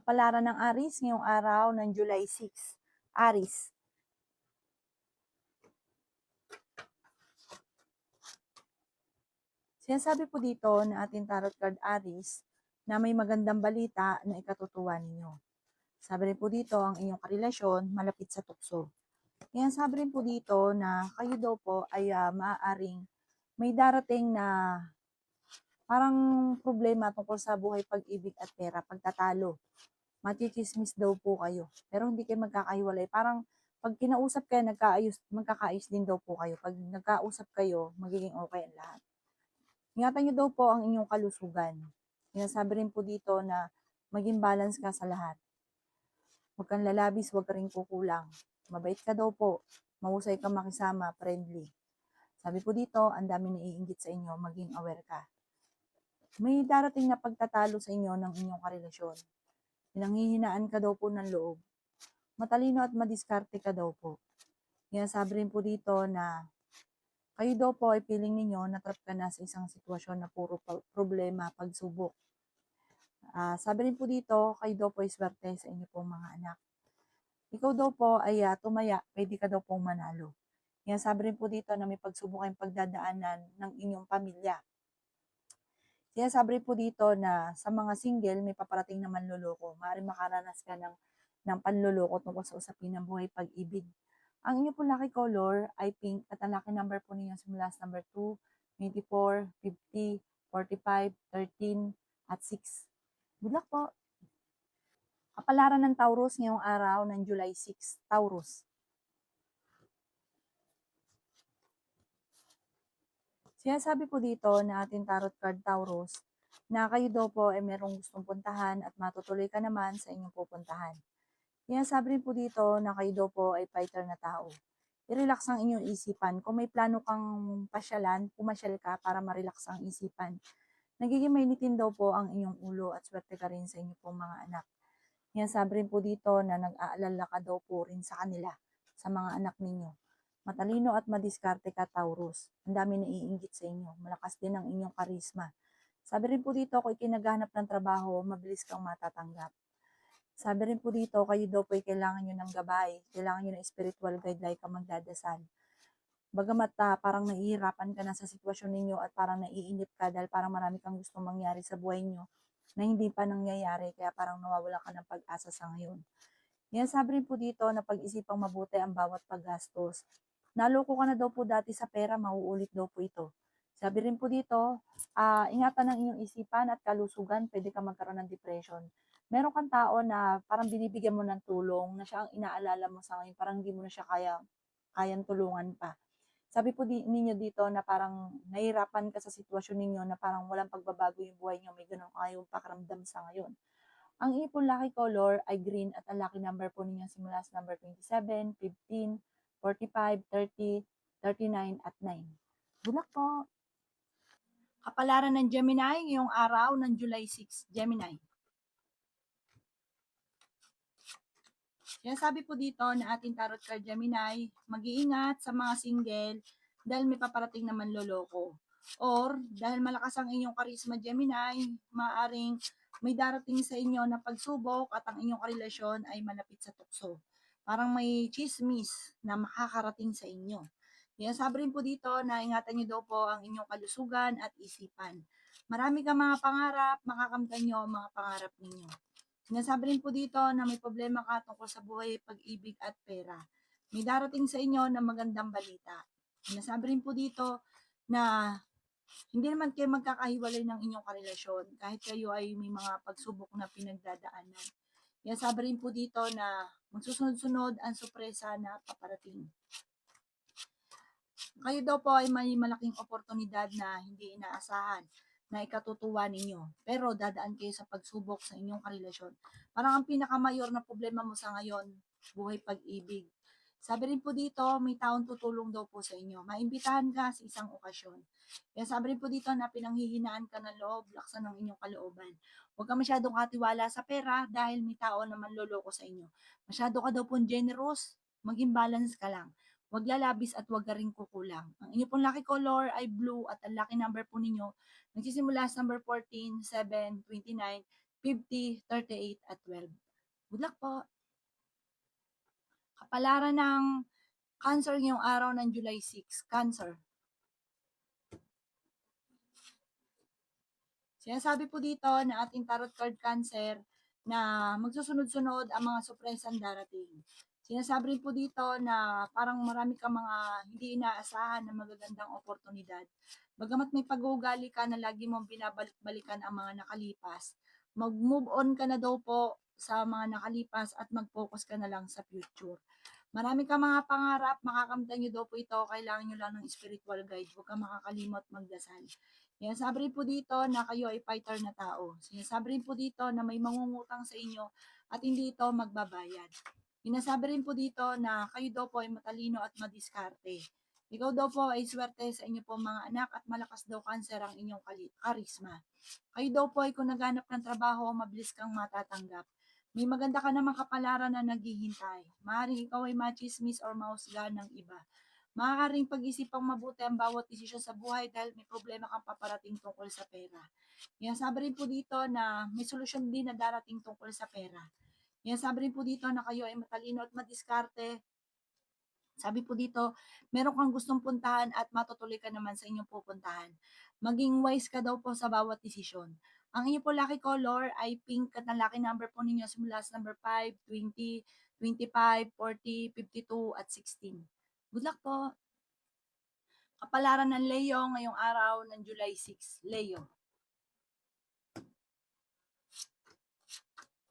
Kapalaran ng Aris ngayong araw ng July 6. Aris. Sinasabi po dito na ating tarot card Aris na may magandang balita na ikatutuwa ninyo. Sabi rin po dito ang inyong karelasyon malapit sa tukso. Kaya sabi rin po dito na kayo daw po ay maaaring may darating na parang problema tungkol sa buhay, pag-ibig at pera, pagtatalo. Machichismis daw po kayo. Pero hindi kayo magkakahiwalay. Parang pag kinausap kayo, magkakaayos din daw po kayo. Pag nagkausap kayo, magiging okay ang lahat. Ingatan niyo daw po ang inyong kalusugan. Sinasabi rin po dito na maging balance ka sa lahat. Huwag kang lalabis, huwag ka rin kukulang. Mabait ka daw po. Mahusay ka makisama, friendly. Sabi po dito, ang dami naiinggit sa inyo, maging aware ka. May darating na pagtatalo sa inyo ng inyong karelasyon. Pinanghihinaan ka daw po ng loob. Matalino at madiskarte ka daw po. Kaya sabi rin po dito na kayo daw po ay feeling ninyo na-trap ka na sa isang sitwasyon na puro problema, pagsubok. Sabi rin po dito, kayo daw po ay swerte sa inyo pong mga anak. Ikaw daw po ay tumaya, pwede ka daw pong manalo. Kaya sabi rin po dito na may pagsubok kayong pagdadaanan ng inyong pamilya. Kaya sabi rin po dito na sa mga single, may paparating na manloloko. Maaaring makaranas ka ng panloloko tungkol sa usapin ng buhay, pag-ibig. Ang inyo po lucky color ay pink at ang lucky number po ninyo simula sa number 2, 24, 50, 45, 13, at 6. Good luck po! Kapalaran ng Taurus ngayong araw ng July 6. Taurus. Sinasabi po dito na ating tarot card Taurus na kayo daw po ay merong gustong puntahan at matutuloy ka naman sa inyong pupuntahan. Sinasabi rin po dito na kayo daw po ay fighter na tao. I-relax ang inyong isipan. Kung may plano kang pasyalan, pumasyal ka para ma-relax ang isipan. Nagiging mainitin daw po ang inyong ulo at swerte ka rin sa inyong pong mga anak. Sinasabi rin po dito na nag-aalala ka daw po rin sa kanila, sa mga anak ninyo. Matalino at madiskarte ka, Taurus. Ang dami naiinggit sa inyo. Malakas din ang inyong karisma. Sabi rin po dito, kung ikinaghanap ng trabaho, mabilis kang matatanggap. Sabi rin po dito, kayo daw po ay kailangan nyo ng gabay, kailangan nyo ng spiritual guide like ka magdadasal. Bagamat parang nahihirapan ka na sa sitwasyon ninyo at parang naiinip ka dahil parang marami kang gustong mangyari sa buhay nyo na hindi pa nangyayari, kaya parang nawawala ka ng pag-asa sa ngayon. Yan, sabi rin po dito na pag-isipang mabuti ang bawat paggastos. Naloko ka na daw po dati sa pera, mauulit daw po ito. Sabi rin po dito, ingatan ng inyong isipan at kalusugan, pwede ka magkaroon ng depression. Meron kang tao na parang binibigyan mo ng tulong, na siya ang inaalala mo sa ngayon, parang hindi mo na siya kayang tulungan pa. Sabi po ninyo dito na parang nahihirapan ka sa sitwasyon ninyo na parang walang pagbabago yung buhay nyo, may ganun kayong pakiramdam sa ngayon. Ang inyong pong lucky color ay green at ang lucky number po ninyo simula sa number 27, 15, 45, 30, 39, at 9. Good luck po! Kapalaran ng Gemini ngayong araw ng July 6. Gemini. Yan, sabi po dito na ating tarot card Gemini, mag-iingat sa mga single dahil may paparating na manloloko. Or dahil malakas ang inyong karisma Gemini, maaring may darating sa inyo na pagsubok at ang inyong karelasyon ay malapit sa tukso. Parang may chismis na makakarating sa inyo. Yan, sabi rin po dito na ingatan niyo daw po ang inyong kalusugan at isipan. Marami kang mga pangarap, makakamtan niyo ang mga pangarap ninyo. Sinasabi rin po dito na may problema ka tungkol sa buhay, pag-ibig at pera. May darating sa inyo na magandang balita. Sinasabi rin po dito na hindi naman kayo magkakahiwalay ng inyong karelasyon kahit kayo ay may mga pagsubok na pinagdadaanan. Kaya sabi rin po dito na magsusunod-sunod ang sorpresa na paparating. Kayo daw po ay may malaking oportunidad na hindi inaasahan na ikatutuwa ninyo. Pero dadaan kayo sa pagsubok sa inyong karelasyon. Parang ang pinakamayor na problema mo sa ngayon, buhay, pag-ibig. Sabi rin po dito, may taong tutulong daw po sa inyo. Maimbitahan ka sa isang okasyon. Kaya sabi rin po dito na pinanghihinaan ka ng loob, laksan ng inyong kalooban. Huwag ka masyadong katiwala sa pera dahil may tao na manloloko sa inyo. Masyado ka daw po generous, maging balance ka lang. Huwag lalabis at huwag ka rin kukulang. Ang inyo pong lucky color ay blue at ang lucky number po ninyo nagsisimula sa number 14, 7, 29, 50, 38, at 12. Good luck po. Kapalaran ng Cancer ngayong araw ng July 6. Cancer. Sinasabi po dito na ating tarot card Cancer na magsusunod-sunod ang mga sorpresang darating. Sinasabi rin po dito na parang marami kang mga hindi inaasahan na magagandang oportunidad. Bagamat may pag-uugali ka na lagi mong binabalik-balikan ang mga nakalipas, mag-move on ka na daw po sa mga nakalipas at mag-focus ka na lang sa future. Marami kang mga pangarap, makakamtan nyo daw po ito, kailangan nyo lang ng spiritual guide. Huwag kang makakalimot magdasal. Sinasabi rin po dito na kayo ay fighter na tao. Sinasabi rin po dito na may mangungutang sa inyo at hindi ito magbabayad. Sinasabi rin po dito na kayo daw po ay matalino at madiskarte. Ikaw daw po ay swerte sa inyo po mga anak at malakas daw Cancer ang inyong karisma. Kayo daw po ay kung naghanap ng trabaho, mabilis kang matatanggap. May maganda ka namang kapalaran na naghihintay. Maaaring ikaw ay machismis or mahusgahan ng iba. Maaaring pag-isipang mabuti ang bawat desisyon sa buhay dahil may problema kang paparating tungkol sa pera. Sabi rin po dito na may solusyon din na darating tungkol sa pera. Sabi rin po dito na kayo ay matalino at madiskarte. Sabi po dito, meron kang gustong puntahan at matutuloy ka naman sa inyong pupuntahan. Maging wise ka daw po sa bawat desisyon. Ang inyo po lucky color ay pink at ang lucky number po ninyo simula sa number 5, 20, 25, 40, 52, at 16. Good luck po! Kapalaran ng Leo ngayong araw ng July 6. Leo.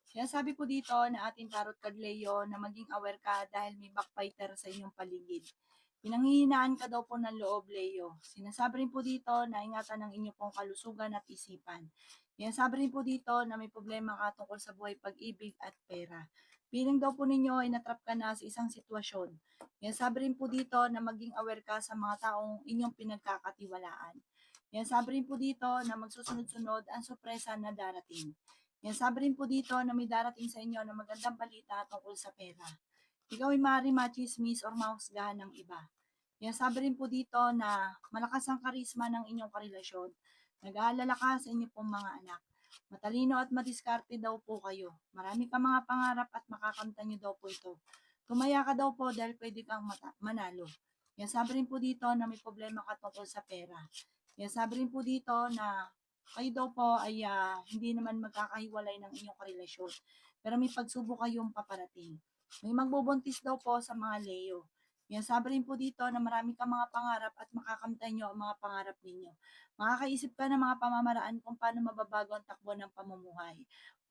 Sinasabi po dito na ating tarot card Leo na maging aware ka dahil may backbiter sa inyong paligid. Pinanghihinaan ka daw po ng loob, Leo. Sinasabi rin po dito na ingatan ang inyong pong kalusugan at isipan. Sinasabi rin po dito na may problema ka tungkol sa buhay, pag-ibig at pera. Piling daw po ninyo ay natrap ka na sa isang sitwasyon. Sinasabi rin po dito na maging aware ka sa mga taong inyong pinagkakatiwalaan. Sabi rin po dito na magsusunod-sunod ang sorpresa na darating. Sabi rin po dito na may darating sa inyo na magandang balita tungkol sa pera. Ikaw ay maaaring machismis or mahusgahan ng iba. Sabi rin po dito na malakas ang karisma ng inyong karelasyon. Nag-aalala ka sa inyong pong mga anak. Matalino at madiskarte daw po kayo. Marami ka mga pangarap at makakamtan nyo daw po ito. Tumaya ka daw po dahil pwede kang manalo. Sabi rin po dito na may problema ka tungkol sa pera. Sabi rin po dito na kayo daw po ay hindi naman magkakahiwalay ng inyong karelasyon. Pero may pagsubok kayong paparating. May magbubuntis daw po sa mga Leo. Sabi rin po dito na marami kang mga pangarap at makakamtan nyo ang mga pangarap ninyo. Makakaisip ka ng mga pamamaraan kung paano mababago ang takbo ng pamumuhay.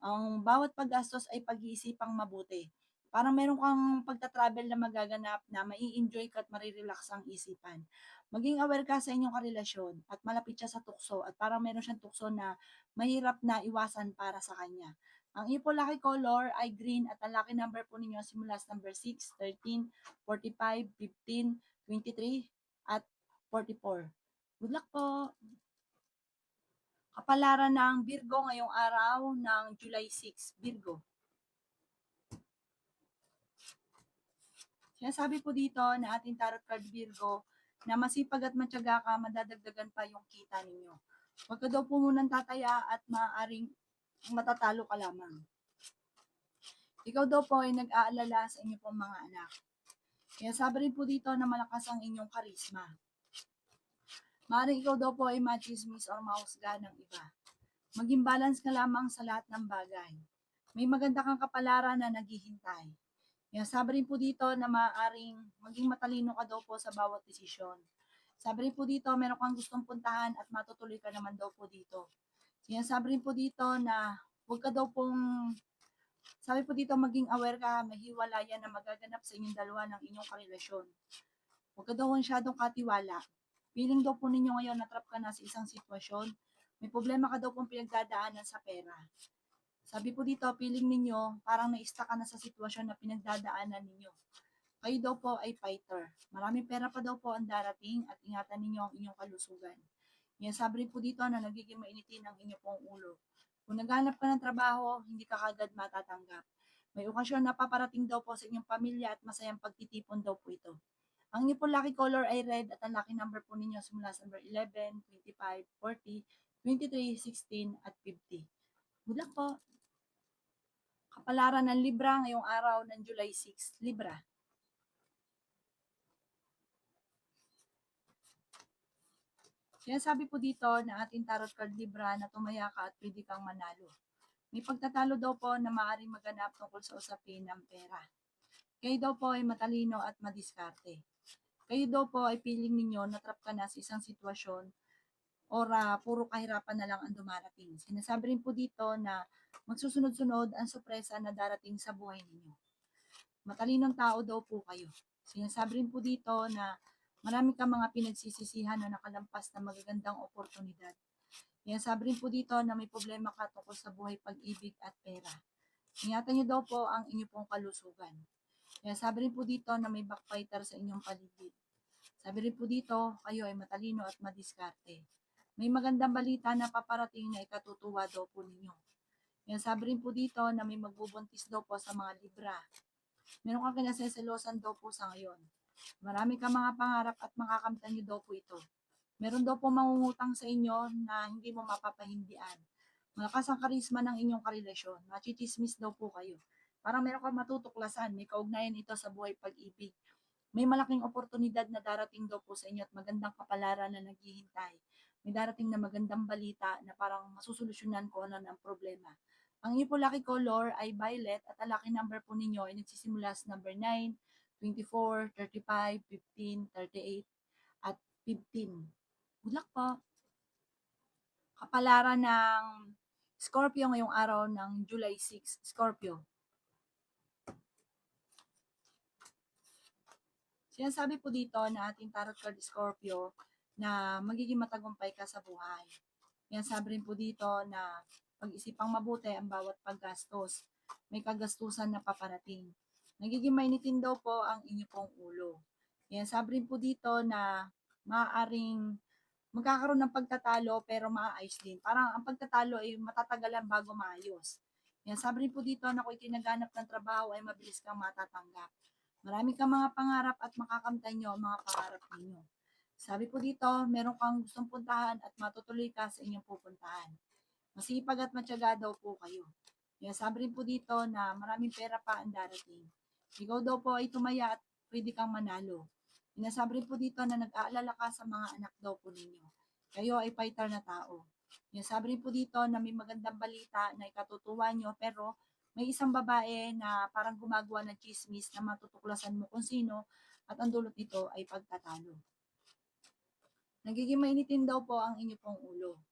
Ang bawat paggastos ay pag-iisipang mabuti. Parang meron kang pagta-travel na magaganap na mai-enjoy ka at marirelax ang isipan. Maging aware ka sa inyong karelasyon at malapit siya sa tukso at parang meron siyang tukso na mahirap na iwasan para sa kanya. Ang iyo po lucky color ay green at ang lucky number po ninyo simula sa number 6, 13, 45, 15, 23, at 44. Good luck po! Kapalaran ng Virgo ngayong araw ng July 6. Virgo. Sinasabi po dito na ating tarot card Virgo na masipag at matyaga ka, madadagdagan pa yung kita ninyo. Huwag ka daw po munang tataya at maaaring matatalo ka lamang. Ikaw daw po ay nag-aalala sa inyo pong mga anak. Sabi rin po dito na malakas ang inyong karisma. Maaaring ikaw daw po ay machismis or mahusgahan ng iba. Maging balance ka lamang sa lahat ng bagay. May maganda kang kapalaran na naghihintay. Sabi rin po dito na maaaring maging matalino ka daw po sa bawat desisyon. Sabi rin po dito, meron kang gustong puntahan at matutuloy ka naman daw po dito. Sabi rin po dito na huwag ka daw pong, sabi po dito maging aware ka, may hiwalayan na magaganap sa inyong dalawa ng inyong karelasyon. Huwag ka daw masyadong katiwala. Feeling daw po ninyo ngayon natrap ka na sa isang sitwasyon. May problema ka daw pong pinagdadaanan sa pera. Sabi po dito, feeling ninyo, parang na-stuck ka na sa sitwasyon na pinagdadaanan ninyo. Kayo daw po ay fighter. Maraming pera pa daw po ang darating at ingatan ninyo ang inyong kalusugan. Sabi rin po dito na nagiging mainitin ang inyong pong ulo. Kung naghanap ka ng trabaho, hindi ka kagad matatanggap. May okasyon na paparating daw po sa inyong pamilya at masayang pagtitipon daw po ito. Ang inyong po lucky color ay red at ang lucky number po ninyo simula sa number 11, 25, 40, 23, 16, at 50. Good luck po! Kapalaran ng Libra ngayong araw ng July 6, Libra. Sinasabi po dito na ating tarot card Libra na tumaya ka at pwede kang manalo. May pagtatalo daw po na maaaring maganap tungkol sa usapin ng pera. Kayo daw po ay matalino at madiskarte. Kayo daw po ay feeling ninyo natrap ka na sa isang sitwasyon or puro kahirapan na lang ang dumarating. Sinasabi rin po dito na magsusunod-sunod ang sorpresa na darating sa buhay ninyo. Matalinong tao daw po kayo. Sinasabi rin po dito na marami kang mga pinagsisisihan na nakalampas na magagandang oportunidad. Sinasabi rin po dito na may problema ka tungkol sa buhay, pag-ibig at pera. Ingatan niyo daw po ang inyong pong kalusugan. Sabi rin po dito na may backfighter sa inyong paligid. Sabi rin po dito, kayo ay matalino at madiskarte. May magandang balita na paparating na ikatutuwa daw po ninyo. Sabi rin po dito na may magbubuntis daw po sa mga Libra. Meron kang kinaseselosan daw po sa ngayon. Marami kang mga pangarap at makakamtan niyo daw po ito. Meron daw po mangungutang sa inyo na hindi mo mapapahindian. Malakas ang karisma ng inyong karelasyon. Machichismis daw po kayo. Parang meron kang matutuklasan. May kaugnayan ito sa buhay pag-ibig. May malaking oportunidad na darating daw po sa inyo at magandang kapalaran na naghihintay. May darating na magandang balita na parang masusolusyonan ko ano ang problema. Ang inyo po lucky color ay violet at ang lucky number po ninyo ay nagsisimula sa number 9, 24, 35, 15, 38, at 15. Good luck po! Kapalaran ng Scorpio ngayong araw ng July 6, Scorpio. Sinasabi po dito na ating tarot card Scorpio na magiging matagumpay ka sa buhay. Sabi rin po dito na pag-isipang mabuti ang bawat paggastos. May kagastusan na paparating. Nagiging mainitin daw po ang inyo pong ulo. Sabi rin po dito na maaaring magkakaroon ng pagtatalo pero maayos din. Parang ang pagtatalo ay matatagalan bago maayos. Sabi rin po dito na kung itinaganap ng trabaho ay mabilis kang matatanggap. Marami kang mga pangarap at makakamtan nyo ang mga pangarap ninyo. Sabi po dito, meron kang gustong puntahan at matutuloy ka sa inyong pupuntahan. Masipag at matyaga daw po kayo. Sabi rin po dito na maraming pera pa ang darating. Ikaw daw po ay tumaya at pwede kang manalo. Sabi rin po dito na nag-aalala ka sa mga anak daw po ninyo. Kayo ay fighter na tao. Sabi rin po dito na may magandang balita na ikatutuwa nyo pero may isang babae na parang gumagawa ng chismis na matutuklasan mo kung sino at ang dulot nito ay pagtatalo. Nagiging mainitin daw po ang inyo pong ulo.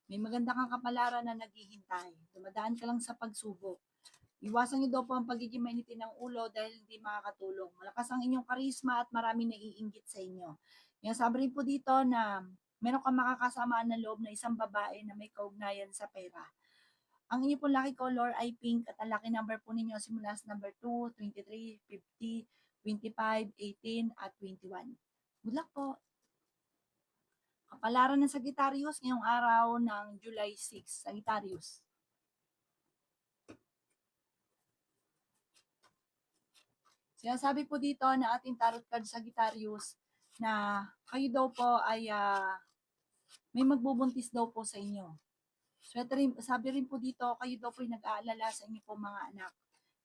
May maganda kang kapalaran na naghihintay. Dumadaan ka lang sa pagsubok. Iwasan niyo daw po ang pagiging mainitin ng ulo dahil hindi makakatulong. Malakas ang inyong karisma at marami naiinggit sa inyo. Sabi rin po dito na meron kang makakasamaan na loob na isang babae na may kaugnayan sa pera. Ang inyo pong lucky color ay pink at ang lucky number po ninyo simula sa number 2, 23, 50, 25, 18, at 21. Good luck po! Kapalaran ng Sagittarius ngayong araw ng July 6, Sagittarius. Sinasabi po dito na ating tarot card Sagittarius na kayo daw po ay may magbubuntis daw po sa inyo. Sabi rin po dito, kayo daw po ay nag-aalala sa inyo po mga anak.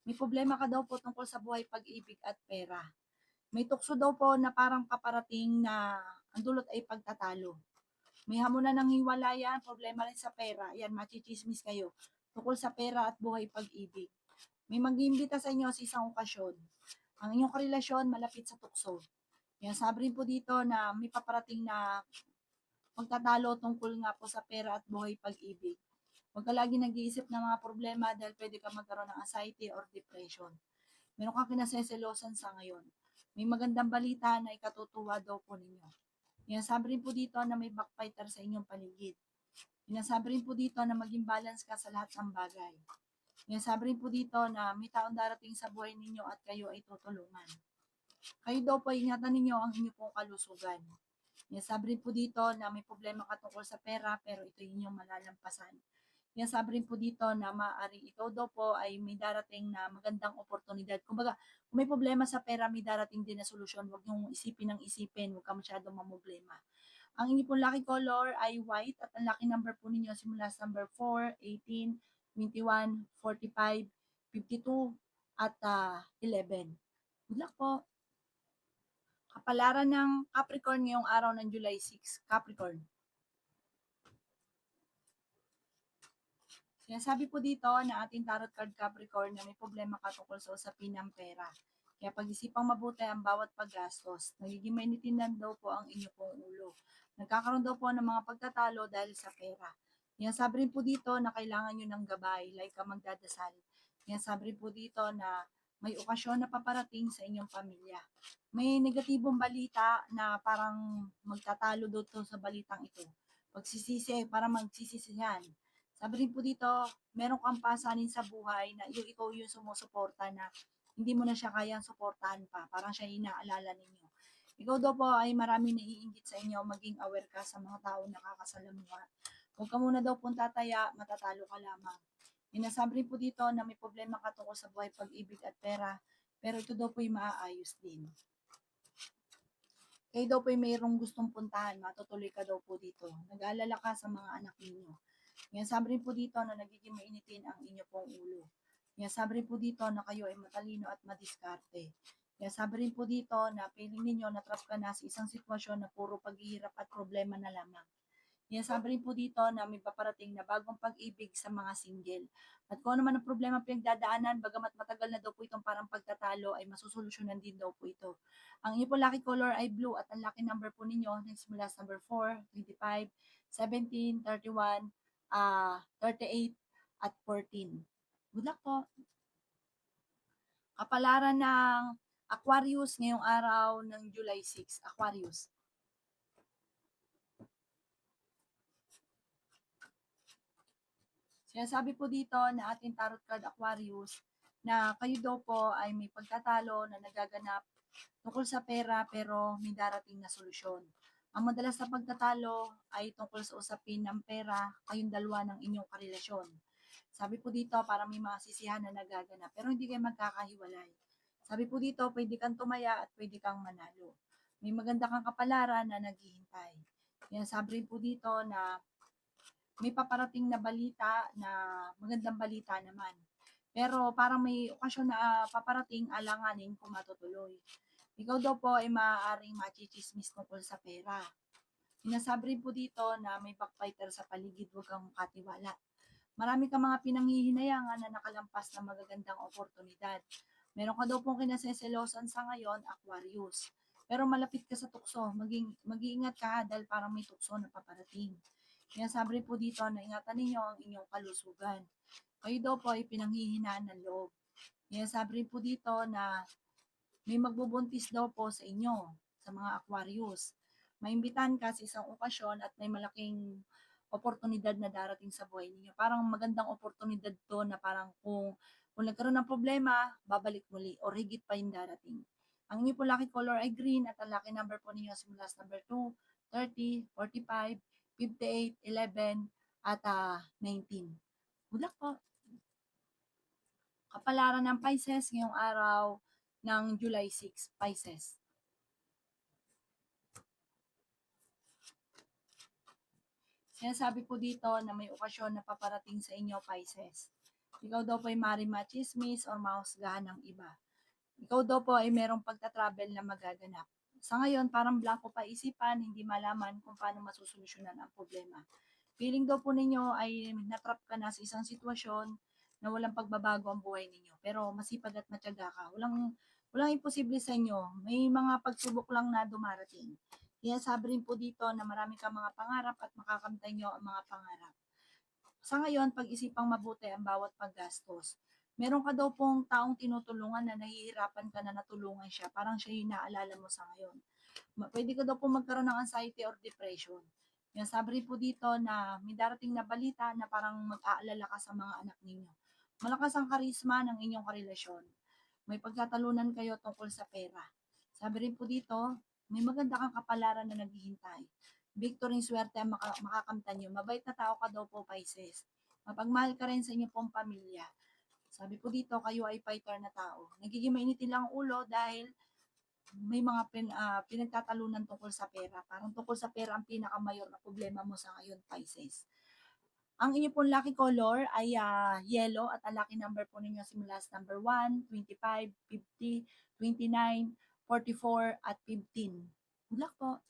May problema ka daw po tungkol sa buhay, pag-ibig at pera. May tukso daw po na parang paparating na ang dulot ay pagtatalo. May hamunan ng hiwalayan, problema rin sa pera. Yan, machichismis kayo. Tungkol sa pera at buhay, pag-ibig. May mag-iimbita sa inyo sa isang okasyon. Ang inyong karelasyon malapit sa tukso. Sabi rin po dito na may paparating na pagtatalo tungkol nga po sa pera at buhay, pag-ibig. Huwag ka lagi nag-iisip ng mga problema dahil pwede ka magkaroon ng anxiety or depression. Meron kang kinaseselosan sa ngayon. May magandang balita na ikatutuwa daw po ninyo. Sabi rin po dito na may backfighter sa inyong paligid. Sabi rin po dito na maging balance ka sa lahat ng bagay. Sabi rin po dito na may taong darating sa buhay ninyo at kayo ay tutulungan. Kayo daw po ingatan ninyo ang inyong pong kalusugan. Sabi rin po dito na may problema ka tungkol sa pera pero ito inyong malalampasan. Sabi rin po dito na maaaring ikaw daw po ay may darating na magandang oportunidad. Kumbaga, kung may problema sa pera, may darating din na solusyon. Huwag niyong isipin ng isipin, huwag ka masyadong mamoblema. Ang inyong pong lucky color ay white at ang lucky number po ninyo simula sa number 4, 18, 21, 45, 52, at 11. Good luck po. Kapalaran ng Capricorn ngayong araw ng July 6. Capricorn. Sinasabi po dito na ating tarot card Capricorn na may problema ka tungkol sa usapin ng pera. Kaya pag-isipang mabuti ang bawat paggastos. Nagiging mainitindan daw po ang inyo pong ulo. Nagkakaroon daw po ng mga pagtatalo dahil sa pera. Yan sabi rin po dito na kailangan nyo ng gabay, like ka magdadasal. Yan sabi rin po dito na may okasyon na paparating sa inyong pamilya. May negatibong balita na parang magtatalo daw sa balitang ito. Pagsisisi, para magsisisihan. Sabi rin po dito, meron kang pasanin sa buhay na ikaw yung sumusuporta na hindi mo na siya kayang suportahan pa. Parang siya inaalala ninyo. Ikaw daw po ay marami naiinggit sa inyo, maging aware ka sa mga tao na nakakasalamuha. Huwag ka muna daw pong tataya, matatalo ka lamang. Inasabi rin po dito na may problema ka tungkol sa buhay, pag-ibig at pera, pero ito daw po ay maaayos din. Kayo daw po ay mayroong gustong puntahan, matutuloy ka daw po dito. Nag-aalala ka sa mga anak ninyo. Yan sabi rin po dito na nagiging mainitin ang inyo pong ulo. Yan sabi rin po dito na kayo ay matalino at madiskarte. Yan sabi rin po dito na feeling ninyo na trap ka na sa isang sitwasyon na puro paghihirap at problema na lamang. Yan sabi rin po dito na may paparating na bagong pag-ibig sa mga single. At kung ano man ang problema pinagdadaanan, bagamat matagal na daw po itong parang pagtatalo, ay masusolusyonan din daw po ito. Ang inyo po lucky color ay blue at ang lucky number po ninyo nagsimula sa number 4, 25, 17, 31, 38, at 14. Good luck po. Kapalaran ng Aquarius ngayong araw ng July 6. Aquarius. Sinasabi po dito na ating tarot card Aquarius na kayo daw po ay may pagtatalo na nagaganap tungkol sa pera pero may darating na solusyon. Ang madalas na pagtatalo ay tungkol sa usapin ng pera, kayong dalawa ng inyong karelasyon. Sabi po dito para may mga sisihan na nagaganap pero hindi kayo magkakahiwalay. Sabi po dito pwede kang tumaya at pwede kang manalo. May maganda kang kapalaran na naghihintay. Yan sabi rin po dito na may paparating na balita na magandang balita naman. Pero parang may okasyon na paparating, alanganin kung matutuloy. Ikaw daw po ay maaaring machichismis tungkol sa pera. Sinasabi rin po dito na may backfighter sa paligid, huwag kang katiwala. Marami kang mga pinanghihinayangan na nakalampas na magagandang oportunidad. Meron ka daw pong kinaseselosan sa ngayon, Aquarius. Pero malapit ka sa tukso, mag-iingat ka dahil parang may tukso na paparating. Kaya sabi po dito na ingatan ninyo ang inyong kalusugan. Kayo daw po ay pinanghihinaan ng loob. Kaya sabi po dito na may magbubuntis daw po sa inyo, sa mga Aquarius. Maimbitahan ka sa isang okasyon at may malaking oportunidad na darating sa buhay ninyo. Parang magandang oportunidad to na parang kung nagkaroon ng problema, babalik muli or higit pa yung darating. Ang inyo po lucky color ay green at ang lucky number po ninyo simula sa number 2, 30, 45, 58, 11, at 19. Good luck po. Kapalaran ng Pisces ngayong araw ng July 6, Pisces. Sinasabi po dito na may okasyon na paparating sa inyo, Pisces. Ikaw daw po ay maaaring machismis or mahusgahan ng iba. Ikaw daw po ay merong pagta-travel na magaganap. Sa ngayon, parang blanco pa isipan, hindi malaman kung paano masusolusyonan ang problema. Feeling daw po ninyo ay natrap ka na sa isang sitwasyon na walang pagbabago ang buhay ninyo. Pero masipag at matyaga ka. Walang imposible sa inyo. May mga pagsubok lang na dumarating. Kaya sabi rin po dito na marami kang mga pangarap at makakamtay nyo ang mga pangarap. Sa ngayon, pag-isipang mabuti ang bawat paggastos. Meron ka daw pong taong tinutulungan na nahihirapan ka na natulungan siya. Parang siya yung naalala mo sa ngayon. Pwede ka daw po magkaroon ng anxiety or depression. Yan, sabi rin po dito na may darating na balita na parang mag-aalala ka sa mga anak ninyo. Malakas ang karisma ng inyong karelasyon. May pagtatalunan kayo tungkol sa pera. Sabi rin po dito, may maganda kang kapalaran na naghihintay. Victory, swerte ang makakamtan nyo. Mabait na tao ka daw po, Pisces. Mapagmahal ka rin sa inyong pong pamilya. Sabi po dito, kayo ay fighter na tao. Nagiging mainitin lang ang ulo dahil may mga pinagtatalunan tungkol sa pera. Parang tungkol sa pera ang pinakamayor na problema mo sa ngayon, Pisces. Ang inyo pong lucky color ay yellow at ang lucky number po ninyo simula sa number 1, 25, 50, 29, 44 at 15. Good luck po!